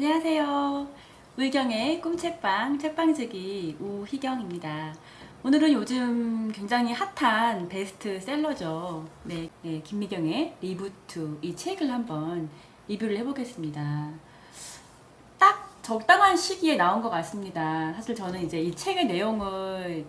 안녕하세요. 우희경의 꿈책방 책방지기 우희경입니다. 오늘은 요즘 굉장히 핫한 베스트셀러죠. 네, 김미경의 리부트 이 책을 한번 리뷰를 해보겠습니다. 딱 적당한 시기에 나온 것 같습니다. 사실 저는 이제 이 책의 내용을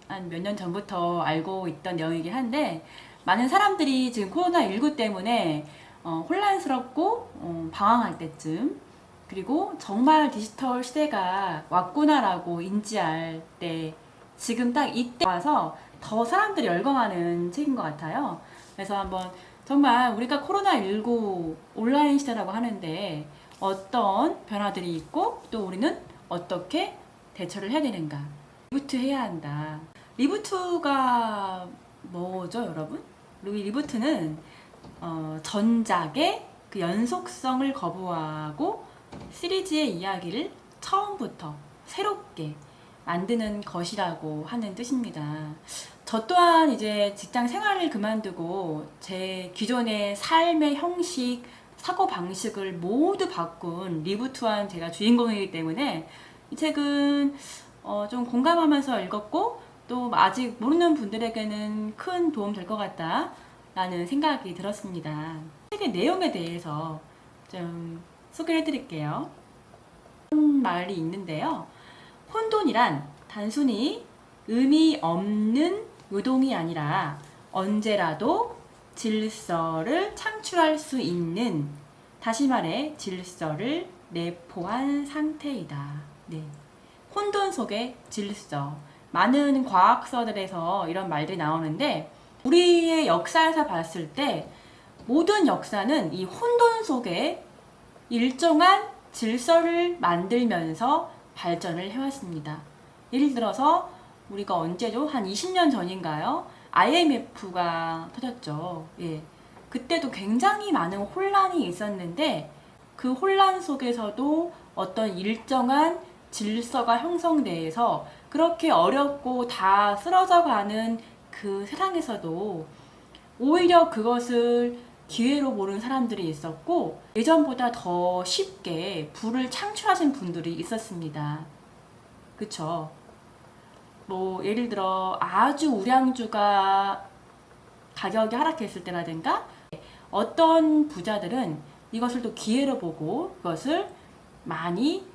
한 몇 년 전부터 알고 있던 내용이긴 한데 많은 사람들이 지금 코로나19 때문에 혼란스럽고 방황할 때쯤, 그리고 정말 디지털 시대가 왔구나라고 인지할 때, 지금 딱 이때 와서 더 사람들이 열광하는 책인 것 같아요. 그래서 한번 정말 우리가 코로나19 온라인 시대라고 하는데 어떤 변화들이 있고 또 우리는 어떻게 대처를 해야 되는가, 리부트 해야 한다. 리부트가 뭐죠, 여러분? 리부트는 전작의 그 연속성을 거부하고 시리즈의 이야기를 처음부터 새롭게 만드는 것이라고 하는 뜻입니다. 저 또한 이제 직장 생활을 그만두고 제 기존의 삶의 형식, 사고방식을 모두 바꾼 리부트한 제가 주인공이기 때문에 이 책은 좀 공감하면서 읽었고, 또 아직 모르는 분들에게는 큰 도움 될 것 같다 라는 생각이 들었습니다. 책의 내용에 대해서 좀 소개해 드릴게요. 말이 있는데요. 혼돈이란 단순히 의미 없는 요동이 아니라 언제라도 질서를 창출할 수 있는, 다시 말해 질서를 내포한 상태이다. 네. 혼돈 속의 질서. 많은 과학서들에서 이런 말들이 나오는데, 우리의 역사에서 봤을 때 모든 역사는 이 혼돈 속에 일정한 질서를 만들면서 발전을 해왔습니다. 예를 들어서 우리가 언제죠? 한 20년 전인가요? IMF가 터졌죠. 예. 그때도 굉장히 많은 혼란이 있었는데 그 혼란 속에서도 어떤 일정한 질서가 형성돼서 그렇게 어렵고 다 쓰러져가는 그 세상에서도 오히려 그것을 기회로 보는 사람들이 있었고, 예전보다 더 쉽게 부를 창출하신 분들이 있었습니다. 그쵸? 뭐 예를 들어 아주 우량주가 가격이 하락했을 때라든가, 어떤 부자들은 이것을 또 기회로 보고 그것을 많이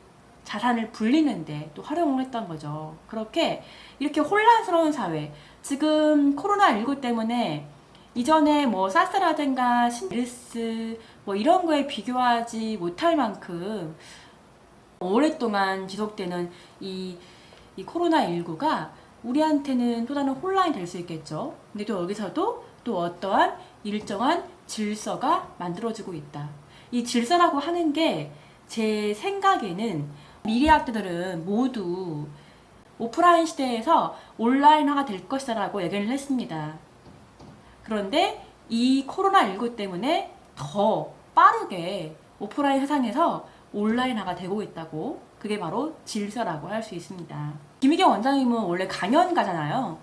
자산을 불리는데 또 활용을 했던 거죠. 그렇게 이렇게 혼란스러운 사회, 지금 코로나19 때문에 이전에 뭐 사스라든가 메르스 뭐 이런 거에 비교하지 못할 만큼 오랫동안 지속되는 이 코로나19가 우리한테는 또 다른 혼란이 될 수 있겠죠. 근데 또 여기서도 또 어떠한 일정한 질서가 만들어지고 있다. 이 질서라고 하는 게 제 생각에는 미래학자들은 모두 오프라인 시대에서 온라인화가 될 것이다라고 얘기를 했습니다. 그런데 이 코로나19 때문에 더 빠르게 오프라인 세상에서 온라인화가 되고 있다고, 그게 바로 질서라고 할 수 있습니다. 김희경 원장님은 원래 강연가잖아요.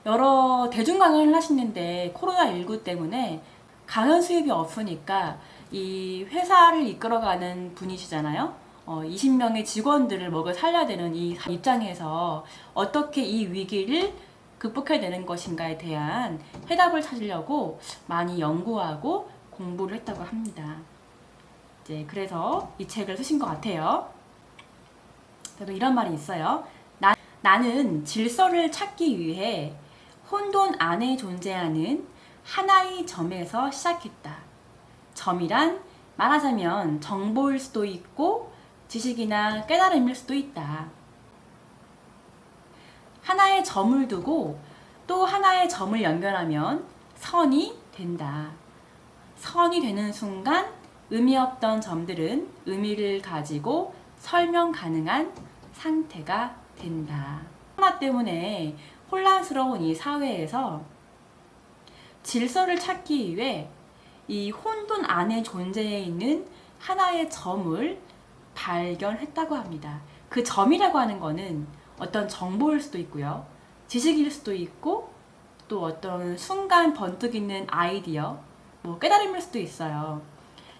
여러 대중 강연을 하시는데 코로나19 때문에 강연 수입이 없으니까 이 회사를 이끌어가는 분이시잖아요. 20명의 직원들을 먹여 살려야 되는 이 입장에서 어떻게 이 위기를 극복해야 되는 것인가에 대한 해답을 찾으려고 많이 연구하고 공부를 했다고 합니다. 이제 그래서 이 책을 쓰신 것 같아요. 그래도 이런 말이 있어요. 나는 질서를 찾기 위해 혼돈 안에 존재하는 하나의 점에서 시작했다. 점이란 말하자면 정보일 수도 있고 지식이나 깨달음일 수도 있다. 하나의 점을 두고 또 하나의 점을 연결하면 선이 된다. 선이 되는 순간 의미 없던 점들은 의미를 가지고 설명 가능한 상태가 된다. 코로나 때문에 혼란스러운 이 사회에서 질서를 찾기 위해 이 혼돈 안에 존재해 있는 하나의 점을 발견했다고 합니다. 그 점이라고 하는 거는 어떤 정보일 수도 있고요, 지식일 수도 있고, 또 어떤 순간 번뜩 있는 아이디어, 뭐 깨달음일 수도 있어요.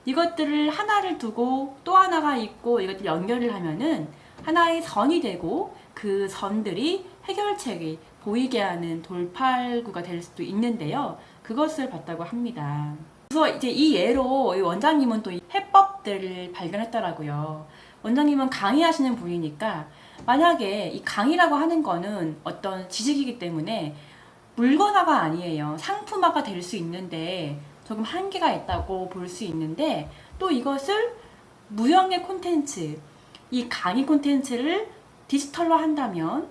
이것들을 하나를 두고 또 하나가 있고 이것들 연결을 하면은 하나의 선이 되고 그 선들이 해결책이 보이게 하는 돌팔구가 될 수도 있는데요. 그것을 봤다고 합니다. 그래서 이제 이 예로 이 원장님은 또 해법들을 발견했더라고요. 원장님은 강의하시는 분이니까 만약에 이 강의라고 하는 거는 어떤 지식이기 때문에 물건화가 아니에요. 상품화가 될 수 있는데 조금 한계가 있다고 볼 수 있는데 또 이것을 무형의 콘텐츠, 이 강의 콘텐츠를 디지털로 한다면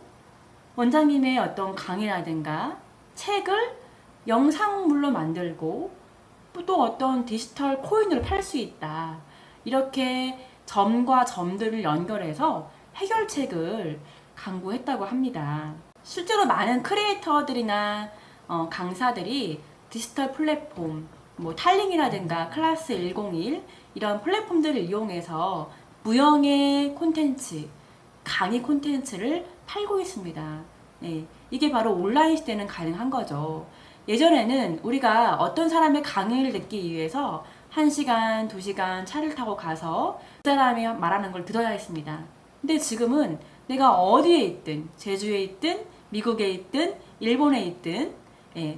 원장님의 어떤 강의라든가 책을 영상물로 만들고 또 어떤 디지털 코인으로 팔 수 있다. 이렇게 점과 점들을 연결해서 해결책을 강구했다고 합니다. 실제로 많은 크리에이터들이나 강사들이 디지털 플랫폼, 뭐 탈링이라든가 클래스 101 이런 플랫폼들을 이용해서 무형의 콘텐츠, 강의 콘텐츠를 팔고 있습니다. 네, 이게 바로 온라인 시대는 가능한 거죠. 예전에는 우리가 어떤 사람의 강의를 듣기 위해서 1시간, 2시간 차를 타고 가서 그 사람이 말하는 걸 들어야 했습니다. 근데 지금은 내가 어디에 있든, 제주에 있든, 미국에 있든, 일본에 있든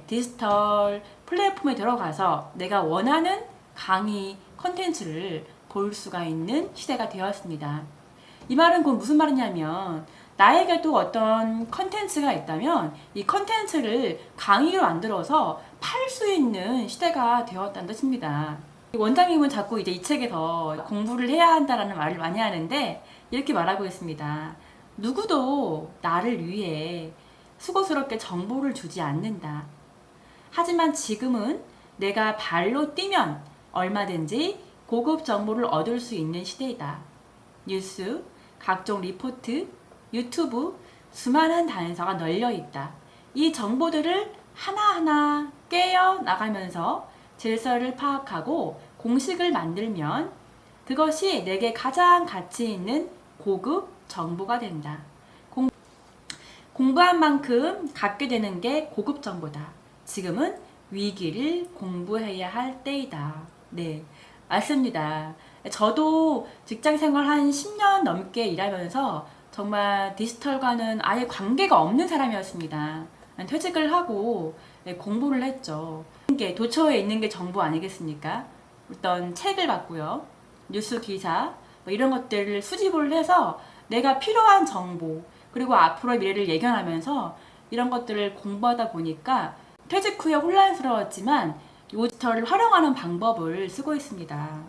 디지털 플랫폼에 들어가서 내가 원하는 강의 컨텐츠를 볼 수가 있는 시대가 되었습니다. 이 말은 곧 무슨 말이냐면 나에게도 어떤 컨텐츠가 있다면 이 컨텐츠를 강의로 만들어서 팔 수 있는 시대가 되었다는 뜻입니다. 원장님은 자꾸 이제 이 책에서 공부를 해야 한다라는 말을 많이 하는데 이렇게 말하고 있습니다. 누구도 나를 위해 수고스럽게 정보를 주지 않는다. 하지만 지금은 내가 발로 뛰면 얼마든지 고급 정보를 얻을 수 있는 시대이다. 뉴스, 각종 리포트, 유튜브, 수많은 단서가 널려 있다. 이 정보들을 하나하나 깨어 나가면서 질서를 파악하고 공식을 만들면 그것이 내게 가장 가치 있는 고급 정보가 된다. 공부한 만큼 갖게 되는 게 고급 정보다. 지금은 위기를 공부해야 할 때이다. 네, 맞습니다. 저도 직장 생활 한 10년 넘게 일하면서 정말 디지털과는 아예 관계가 없는 사람이었습니다. 퇴직을 하고 공부를 했죠. 이게 도처에 있는 게 정보 아니겠습니까? 어떤 책을 봤고요. 뉴스 기사 뭐 이런 것들을 수집을 해서 내가 필요한 정보 그리고 앞으로의 미래를 예견하면서 이런 것들을 공부하다 보니까 퇴직 후에 혼란스러웠지만 디지털을 활용하는 방법을 쓰고 있습니다.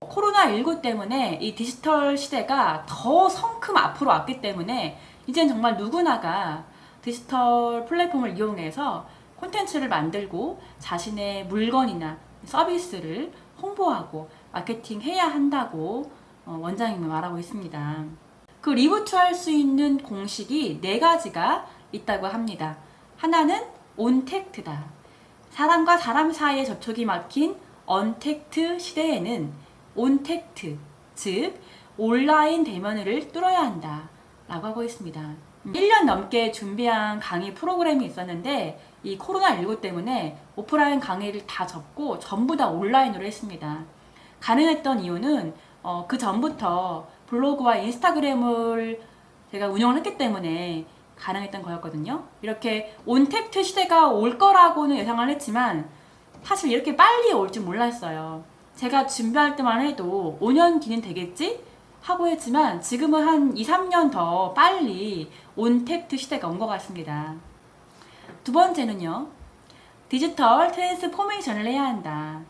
코로나19 때문에 이 디지털 시대가 더 성큼 앞으로 왔기 때문에 이젠 정말 누구나가 디지털 플랫폼을 이용해서 콘텐츠를 만들고 자신의 물건이나 서비스를 홍보하고 마케팅해야 한다고 원장님은 말하고 있습니다. 그 리부트할 수 있는 공식이 4가지가 있다고 합니다. 하나는 온택트다. 사람과 사람 사이의 접촉이 막힌 언택트 시대에는 온택트, 즉 온라인 대면을 뚫어야 한다 라고 하고 있습니다. 1년 넘게 준비한 강의 프로그램이 있었는데 이 코로나19 때문에 오프라인 강의를 다 접고 전부 다 온라인으로 했습니다. 가능했던 이유는 그 전부터 블로그와 인스타그램을 제가 운영을 했기 때문에 가능했던 거였거든요. 이렇게 온택트 시대가 올 거라고는 예상을 했지만 사실 이렇게 빨리 올 줄 몰랐어요. 제가 준비할 때만 해도 5년 뒤는 되겠지? 하고 했지만 지금은 한 2, 3년 더 빨리 온택트 시대가 온 것 같습니다. 두 번째는요. 디지털 트랜스포메이션을 해야 한다.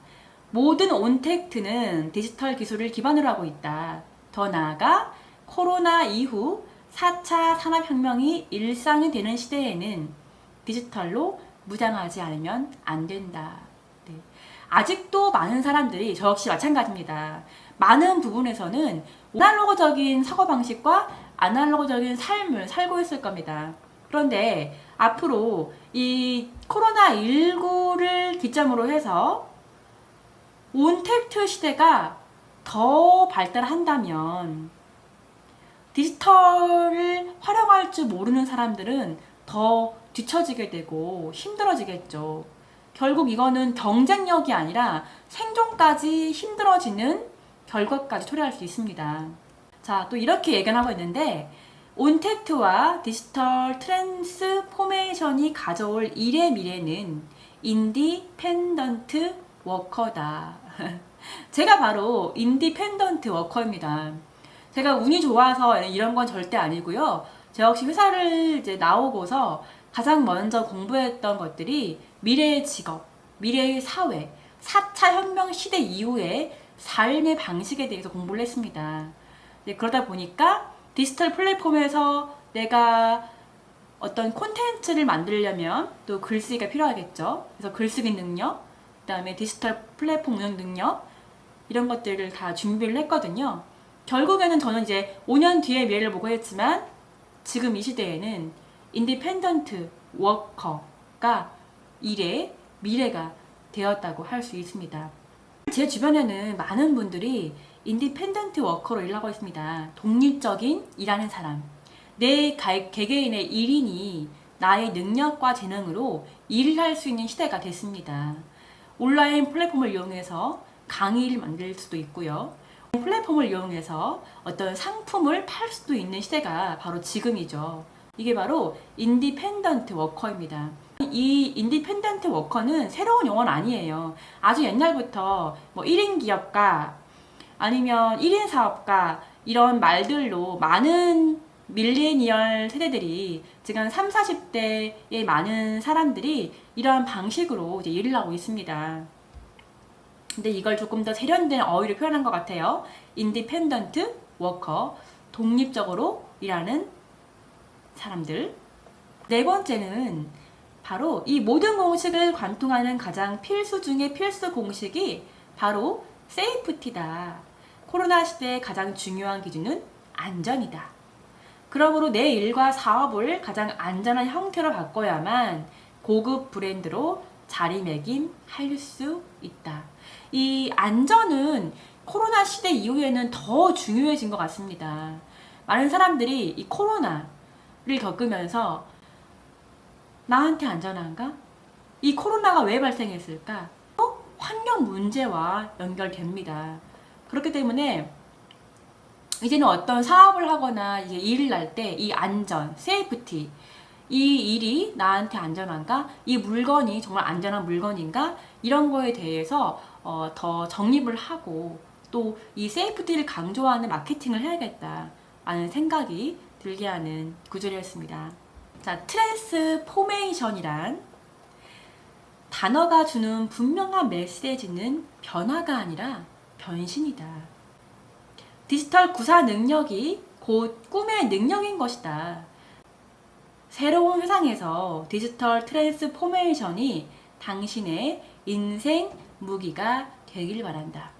모든 온택트는 디지털 기술을 기반으로 하고 있다. 더 나아가 코로나 이후 4차 산업혁명이 일상이 되는 시대에는 디지털로 무장하지 않으면 안 된다. 네. 아직도 많은 사람들이 저 역시 마찬가지입니다. 많은 부분에서는 아날로그적인 사고방식과 아날로그적인 삶을 살고 있을 겁니다. 그런데 앞으로 이 코로나19를 기점으로 해서 온택트 시대가 더 발달한다면 디지털을 활용할 줄 모르는 사람들은 더 뒤처지게 되고 힘들어지겠죠. 결국 이거는 경쟁력이 아니라 생존까지 힘들어지는 결과까지 초래할 수 있습니다. 자, 또 이렇게 얘기하고 있는데 온택트와 디지털 트랜스포메이션이 가져올 일의 미래는 인디펜던트 워커다. 제가 바로 인디펜던트 워커입니다. 제가 운이 좋아서 이런 건 절대 아니고요. 저 역시 회사를 이제 나오고서 가장 먼저 공부했던 것들이 미래의 직업, 미래의 사회, 4차 혁명 시대 이후의 삶의 방식에 대해서 공부를 했습니다. 그러다 보니까 디지털 플랫폼에서 내가 어떤 콘텐츠를 만들려면 또 글쓰기가 필요하겠죠. 그래서 글쓰기 능력, 그 다음에 디지털 플랫폼 운영 능력, 이런 것들을 다 준비를 했거든요. 결국에는 저는 이제 5년 뒤에 미래를 보고 했지만 지금 이 시대에는 인디펜던트 워커가 일의 미래가 되었다고 할 수 있습니다. 제 주변에는 많은 분들이 인디펜던트 워커로 일하고 있습니다. 독립적인 일하는 사람. 내 개개인의 일인이 나의 능력과 재능으로 일을 할 수 있는 시대가 됐습니다. 온라인 플랫폼을 이용해서 강의를 만들 수도 있고요. 플랫폼을 이용해서 어떤 상품을 팔 수도 있는 시대가 바로 지금이죠. 이게 바로 인디펜던트 워커입니다. 이 인디펜던트 워커는 새로운 용어는 아니에요. 아주 옛날부터 뭐 1인 기업가 아니면 1인 사업가 이런 말들로 많은 밀레니얼 세대들이 지금 30, 40대의 많은 사람들이 이러한 방식으로 이제 일을 하고 있습니다. 근데 이걸 조금 더 세련된 어휘로 표현한 것 같아요. 인디펜던트 워커, 독립적으로 일하는 사람들. 네 번째는 바로 이 모든 공식을 관통하는 가장 필수 중의 필수 공식이 바로 세이프티다. 코로나 시대의 가장 중요한 기준은 안전이다. 그러므로 내 일과 사업을 가장 안전한 형태로 바꿔야만 고급 브랜드로 자리매김할 수 있다. 이 안전은 코로나 시대 이후에는 더 중요해진 것 같습니다. 많은 사람들이 이 코로나를 겪으면서 나한테 안전한가? 이 코로나가 왜 발생했을까? 환경 문제와 연결됩니다. 그렇기 때문에 이제는 어떤 사업을 하거나 이제 일을 할 때 이 안전, 세이프티, 이 일이 나한테 안전한가? 이 물건이 정말 안전한 물건인가? 이런 거에 대해서 더 정립을 하고 또 이 세이프티를 강조하는 마케팅을 해야겠다라는 생각이 들게 하는 구절이었습니다. 자, 트랜스포메이션이란 단어가 주는 분명한 메시지는 변화가 아니라 변신이다. 디지털 구사 능력이 곧 꿈의 능력인 것이다. 새로운 세상에서 디지털 트랜스포메이션이 당신의 인생 무기가 되길 바란다.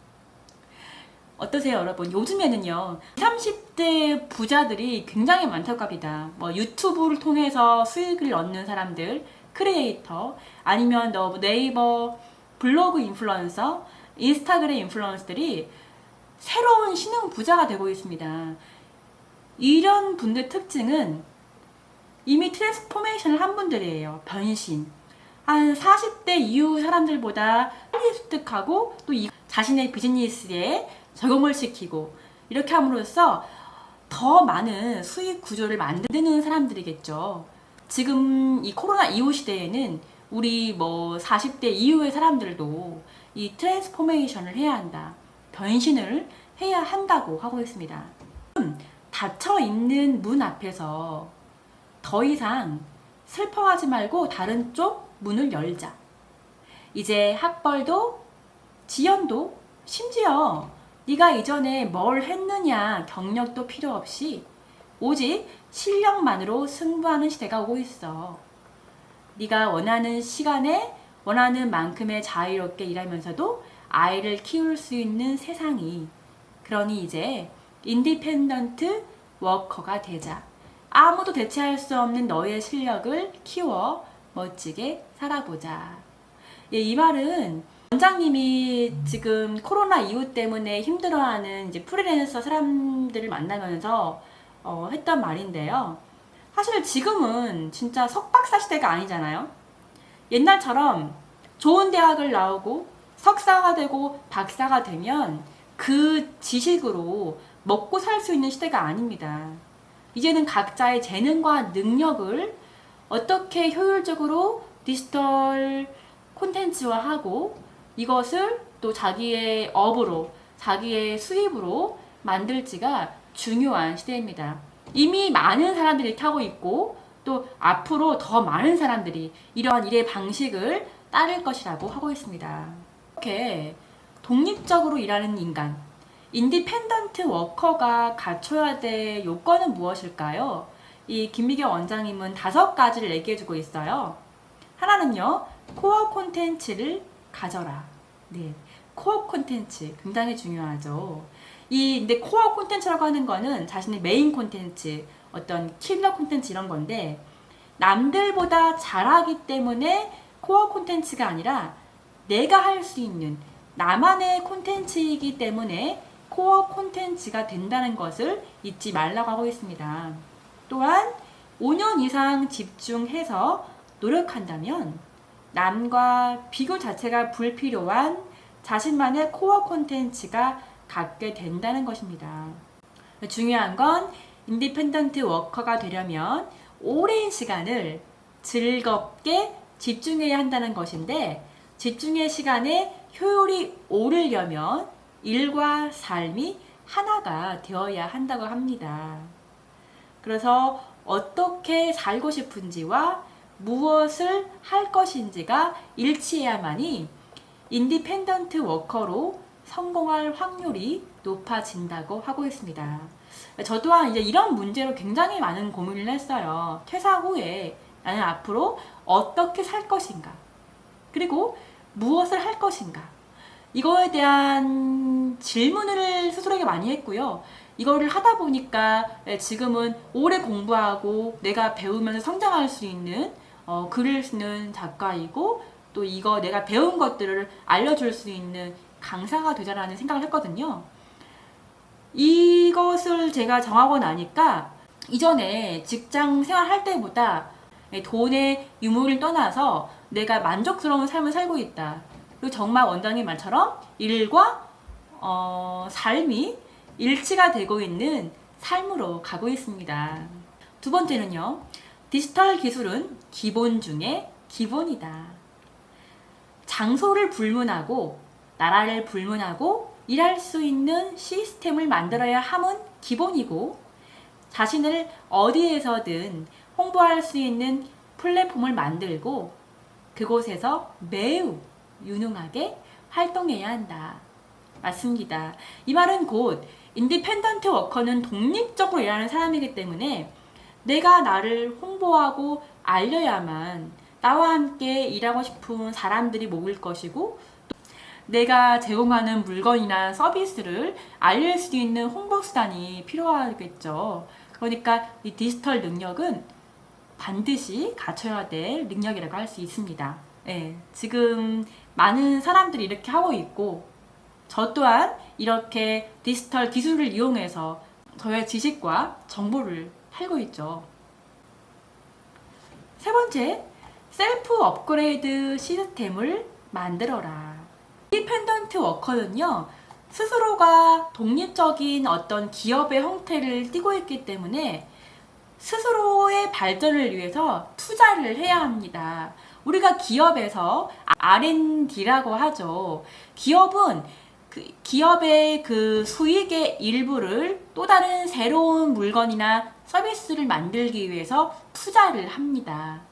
어떠세요, 여러분? 요즘에는요, 30대 부자들이 굉장히 많다고 합니다. 뭐 유튜브를 통해서 수익을 얻는 사람들, 크리에이터, 아니면 네이버 블로그 인플루언서, 인스타그램 인플루언서들이 새로운 신흥 부자가 되고 있습니다. 이런 분들 특징은 이미 트랜스포메이션을 한 분들이에요. 변신. 한 40대 이후 사람들보다 빨리 습득하고 또 자신의 비즈니스에 적용을 시키고 이렇게 함으로써 더 많은 수익 구조를 만드는 사람들이겠죠. 지금 이 코로나 이후 시대에는 우리 뭐 40대 이후의 사람들도 이 트랜스포메이션을 해야 한다. 변신을 해야 한다고 하고 있습니다. 닫혀 있는 문 앞에서 더 이상 슬퍼하지 말고 다른 쪽 문을 열자. 이제 학벌도 지연도 심지어 네가 이전에 뭘 했느냐 경력도 필요 없이 오직 실력만으로 승부하는 시대가 오고 있어. 네가 원하는 시간에 원하는 만큼의 자유롭게 일하면서도 아이를 키울 수 있는 세상이. 그러니 이제 인디펜던트 워커가 되자. 아무도 대체할 수 없는 너의 실력을 키워 멋지게 살아보자. 예, 이 말은 원장님이 지금 코로나 이후 때문에 힘들어하는 이제 프리랜서 사람들을 만나면서 했던 말인데요. 사실 지금은 진짜 석박사 시대가 아니잖아요. 옛날처럼 좋은 대학을 나오고 석사가 되고 박사가 되면 그 지식으로 먹고 살 수 있는 시대가 아닙니다. 이제는 각자의 재능과 능력을 어떻게 효율적으로 디지털 콘텐츠화하고 이것을 또 자기의 업으로, 자기의 수입으로 만들지가 중요한 시대입니다. 이미 많은 사람들이 이렇게 하고 있고 또 앞으로 더 많은 사람들이 이러한 일의 방식을 따를 것이라고 하고 있습니다. 이렇게 독립적으로 일하는 인간, 인디펜던트 워커가 갖춰야 될 요건은 무엇일까요? 이 김미경 원장님은 5가지를 얘기해주고 있어요. 하나는요, 코어 콘텐츠를 가져라. 네, 코어 콘텐츠 굉장히 중요하죠. 근데 코어 콘텐츠라고 하는 거는 자신의 메인 콘텐츠, 어떤 킬러 콘텐츠 이런 건데 남들보다 잘하기 때문에 코어 콘텐츠가 아니라 내가 할 수 있는 나만의 콘텐츠이기 때문에 코어 콘텐츠가 된다는 것을 잊지 말라고 하고 있습니다. 또한 5년 이상 집중해서 노력한다면 남과 비교 자체가 불필요한 자신만의 코어 콘텐츠가 갖게 된다는 것입니다. 중요한 건 인디펜던트 워커가 되려면 오랜 시간을 즐겁게 집중해야 한다는 것인데 집중의 시간에 효율이 오르려면 일과 삶이 하나가 되어야 한다고 합니다. 그래서 어떻게 살고 싶은지와 무엇을 할 것인지가 일치해야만이 인디펜던트 워커로 성공할 확률이 높아진다고 하고 있습니다. 저 또한 이제 이런 문제로 굉장히 많은 고민을 했어요. 퇴사 후에 나는 앞으로 어떻게 살 것인가? 그리고 무엇을 할 것인가? 이거에 대한 질문을 스스로에게 많이 했고요. 이거를 하다 보니까 지금은 오래 공부하고 내가 배우면서 성장할 수 있는 글을 쓰는 작가이고 또 이거 내가 배운 것들을 알려줄 수 있는 강사가 되자라는 생각을 했거든요. 이것을 제가 정하고 나니까 이전에 직장 생활할 때보다 돈의 유무를 떠나서 내가 만족스러운 삶을 살고 있다. 그리고 정말 원장님 말처럼 일과 삶이 일치가 되고 있는 삶으로 가고 있습니다. 두 번째는요. 디지털 기술은 기본 중에 기본이다. 장소를 불문하고 나라를 불문하고 일할 수 있는 시스템을 만들어야 함은 기본이고 자신을 어디에서든 홍보할 수 있는 플랫폼을 만들고 그곳에서 매우 유능하게 활동해야 한다. 맞습니다. 이 말은 곧 인디펜던트 워커는 독립적으로 일하는 사람이기 때문에 내가 나를 홍보하고 알려야만 나와 함께 일하고 싶은 사람들이 모일 것이고 내가 제공하는 물건이나 서비스를 알릴 수 있는 홍보수단이 필요하겠죠. 그러니까 이 디지털 능력은 반드시 갖춰야 될 능력이라고 할 수 있습니다. 네, 지금 많은 사람들이 이렇게 하고 있고 저 또한 이렇게 디지털 기술을 이용해서 저의 지식과 정보를 팔고 있죠. 세 번째, 셀프 업그레이드 시스템을 만들어라. 인디펜던트 워커는요, 스스로가 독립적인 어떤 기업의 형태를 띠고 있기 때문에 스스로의 발전을 위해서 투자를 해야 합니다. 우리가 기업에서 R&D라고 하죠. 기업은 기업의 그 수익의 일부를 또 다른 새로운 물건이나 서비스를 만들기 위해서 투자를 합니다.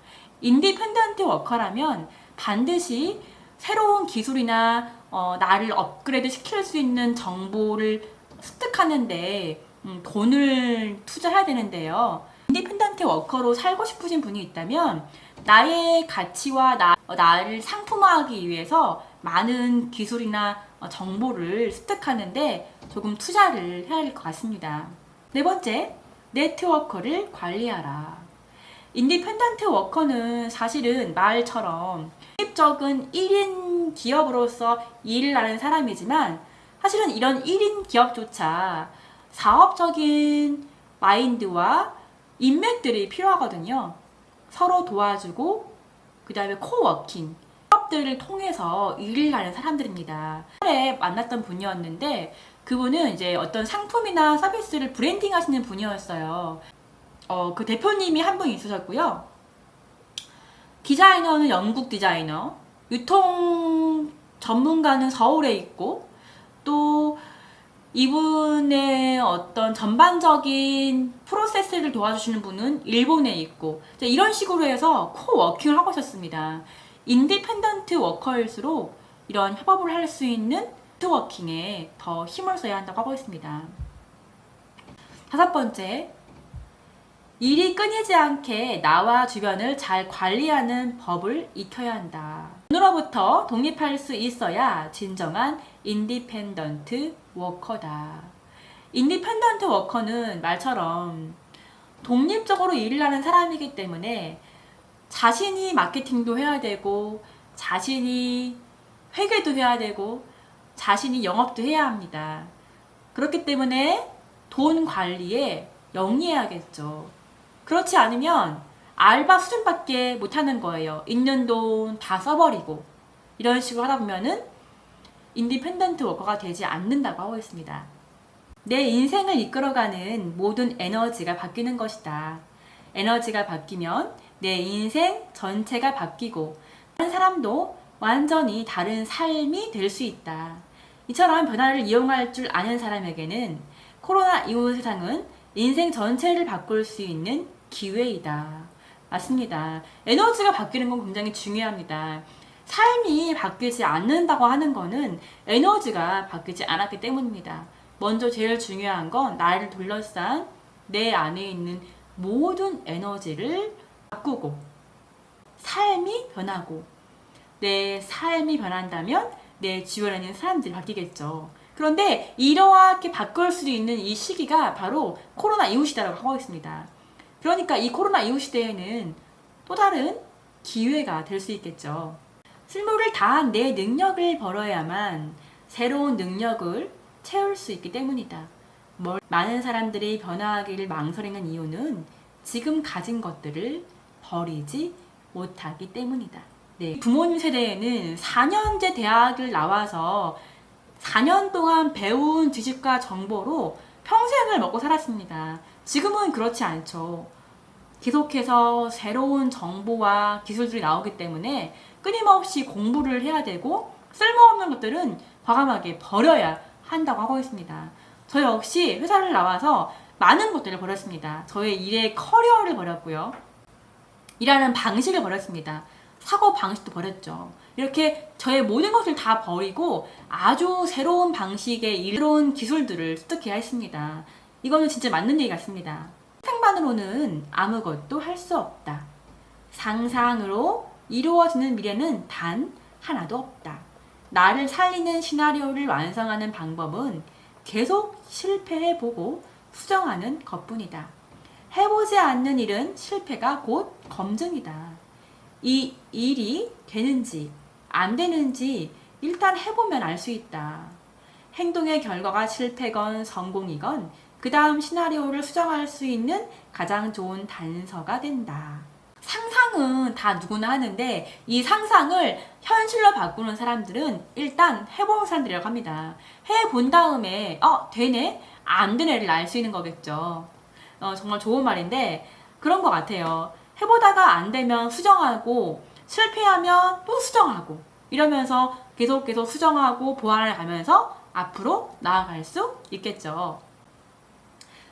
인디펜던트 워커라면 반드시 새로운 기술이나 나를 업그레이드 시킬 수 있는 정보를 습득하는데 돈을 투자해야 되는데요. 인디펜던트 워커로 살고 싶으신 분이 있다면 나의 가치와 나를 상품화하기 위해서 많은 기술이나 정보를 습득하는데 조금 투자를 해야 할 것 같습니다. 네 번째, 네트워크를 관리하라. 인디펜던트 워커는 사실은 말처럼 독립적인 1인 기업으로서 일을 하는 사람이지만 사실은 이런 1인 기업조차 사업적인 마인드와 인맥들이 필요하거든요. 서로 도와주고 그 다음에 코워킹, 스타트업들을 통해서 일을 하는 사람들입니다. 옛날에 만났던 분이었는데 그분은 이제 어떤 상품이나 서비스를 브랜딩 하시는 분이었어요. 그 대표님이 한 분 있으셨고요. 디자이너는 영국 디자이너, 유통 전문가는 서울에 있고, 또 이분의 어떤 전반적인 프로세스를 도와주시는 분은 일본에 있고, 이런 식으로 해서 코워킹을 하고 있었습니다. 인디펜던트 워커일수록 이런 협업을 할 수 있는 네트워킹에 더 힘을 써야 한다고 하고 있습니다. 5번째, 일이 끊이지 않게 나와 주변을 잘 관리하는 법을 익혀야 한다. 오늘로부터 독립할 수 있어야 진정한 인디펜던트 워커다. 인디펜던트 워커는 말처럼 독립적으로 일을 하는 사람이기 때문에 자신이 마케팅도 해야 되고, 자신이 회계도 해야 되고, 자신이 영업도 해야 합니다. 그렇기 때문에 돈 관리에 영리해야겠죠. 그렇지 않으면 알바 수준밖에 못하는 거예요. 있는 돈 다 써버리고 이런 식으로 하다 보면은 인디펜던트 워커가 되지 않는다고 하고 있습니다. 내 인생을 이끌어가는 모든 에너지가 바뀌는 것이다. 에너지가 바뀌면 내 인생 전체가 바뀌고 다른 사람도 완전히 다른 삶이 될 수 있다. 이처럼 변화를 이용할 줄 아는 사람에게는 코로나 이후 세상은 인생 전체를 바꿀 수 있는 기회이다. 맞습니다. 에너지가 바뀌는 건 굉장히 중요합니다. 삶이 바뀌지 않는다고 하는 거는 에너지가 바뀌지 않았기 때문입니다. 먼저 제일 중요한 건 나를 둘러싼 내 안에 있는 모든 에너지를 바꾸고 삶이 변하고, 내 삶이 변한다면 내 주변에 있는 사람들이 바뀌겠죠. 그런데 이렇게 바꿀 수 있는 이 시기가 바로 코로나 이후 시대라고 하고 있습니다. 그러니까 이 코로나 이후 시대에는 또 다른 기회가 될 수 있겠죠. 실무를 다한 내 능력을 벌어야만 새로운 능력을 채울 수 있기 때문이다. 많은 사람들이 변화하기를 망설이는 이유는 지금 가진 것들을 버리지 못하기 때문이다. 네. 부모님 세대에는 4년제 대학을 나와서 4년 동안 배운 지식과 정보로 평생을 먹고 살았습니다. 지금은 그렇지 않죠. 계속해서 새로운 정보와 기술들이 나오기 때문에 끊임없이 공부를 해야 되고, 쓸모없는 것들은 과감하게 버려야 한다고 하고 있습니다. 저 역시 회사를 나와서 많은 것들을 버렸습니다. 저의 일의 커리어를 버렸고요. 일하는 방식을 버렸습니다. 사고 방식도 버렸죠. 이렇게 저의 모든 것을 다 버리고 아주 새로운 방식의 새로운 기술들을 습득해야 했습니다. 이거는 진짜 맞는 얘기 같습니다. 상상만으로는 아무것도 할 수 없다. 상상으로 이루어지는 미래는 단 하나도 없다. 나를 살리는 시나리오를 완성하는 방법은 계속 실패해보고 수정하는 것뿐이다. 해보지 않는 일은 실패가 곧 검증이다. 이 일이 되는지 안 되는지 일단 해보면 알 수 있다. 행동의 결과가 실패건 성공이건 그 다음 시나리오를 수정할 수 있는 가장 좋은 단서가 된다. 상상은 다 누구나 하는데 이 상상을 현실로 바꾸는 사람들은 일단 해본 사람들이라고 합니다. 해본 다음에 되네? 안 되네를 알 수 있는 거겠죠. 정말 좋은 말인데 그런 것 같아요. 해보다가 안 되면 수정하고, 실패하면 또 수정하고, 이러면서 계속 수정하고 보완해 가면서 앞으로 나아갈 수 있겠죠.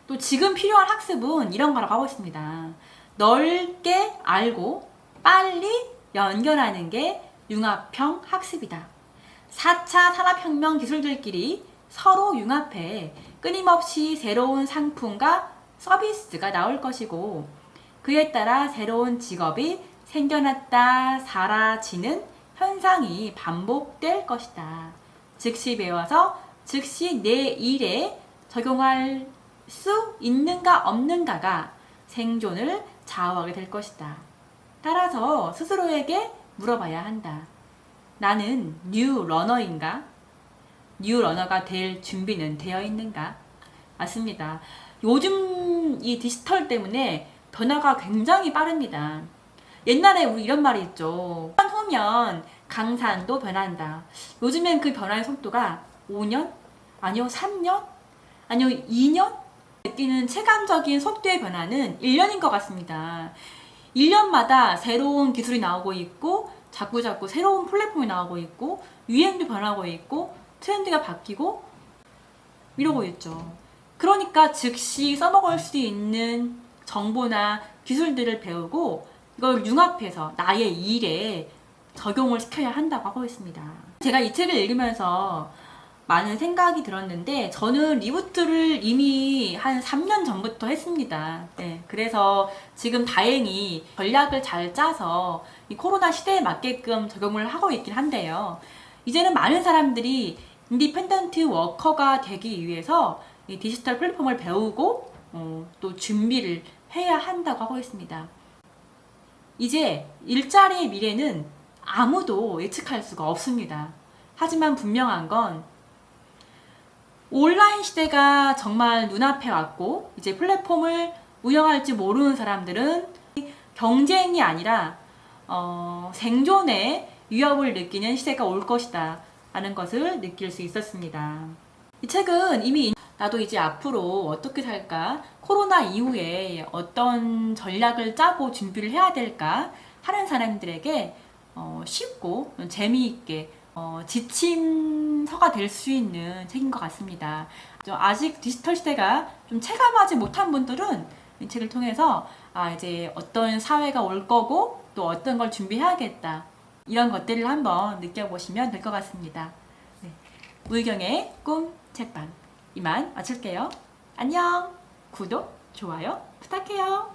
또 지금 필요한 학습은 이런 거라고 하고 있습니다. 넓게 알고 빨리 연결하는 게 융합형 학습이다. 4차 산업혁명 기술들끼리 서로 융합해 끊임없이 새로운 상품과 서비스가 나올 것이고, 그에 따라 새로운 직업이 생겨났다 사라지는 현상이 반복될 것이다. 즉시 배워서 즉시 내 일에 적용할 수 있는가 없는가가 생존을 좌우하게 될 것이다. 따라서 스스로에게 물어봐야 한다. 나는 뉴 러너인가? 뉴 러너가 될 준비는 되어 있는가? 맞습니다. 요즘 이 디지털 때문에 변화가 굉장히 빠릅니다. 옛날에 우리 이런 말이 있죠. 10년 후면 강산도 변한다. 요즘엔 그 변화의 속도가 5년? 아니요, 3년? 아니요, 2년? 느끼는 체감적인 속도의 변화는 1년인 것 같습니다. 1년마다 새로운 기술이 나오고 있고, 자꾸 새로운 플랫폼이 나오고 있고, 유행도 변하고 있고, 트렌드가 바뀌고, 이러고 있죠. 그러니까 즉시 써먹을 수 있는 정보나 기술들을 배우고, 이걸 융합해서 나의 일에 적용을 시켜야 한다고 하고 있습니다. 제가 이 책을 읽으면서 많은 생각이 들었는데, 저는 리부트를 이미 한 3년 전부터 했습니다. 네, 그래서 지금 다행히 전략을 잘 짜서 이 코로나 시대에 맞게끔 적용을 하고 있긴 한데요. 이제는 많은 사람들이 인디펜던트 워커가 되기 위해서 이 디지털 플랫폼을 배우고 또 준비를 해야 한다고 하고 있습니다. 이제 일자리의 미래는 아무도 예측할 수가 없습니다. 하지만 분명한 건 온라인 시대가 정말 눈앞에 왔고, 이제 플랫폼을 운영할지 모르는 사람들은 경쟁이 아니라 생존의 위협을 느끼는 시대가 올 것이다 라는 것을 느낄 수 있었습니다. 이 책은 이미 나도 이제 앞으로 어떻게 살까, 코로나 이후에 어떤 전략을 짜고 준비를 해야 될까 하는 사람들에게 쉽고 재미있게 지침서가 될 수 있는 책인 것 같습니다. 아직 디지털 시대가 좀 체감하지 못한 분들은 이 책을 통해서 이제 어떤 사회가 올 거고 또 어떤 걸 준비해야겠다, 이런 것들을 한번 느껴보시면 될 것 같습니다. 네. 우희경의 꿈 책방 이만 마칠게요. 안녕. 구독, 좋아요 부탁해요.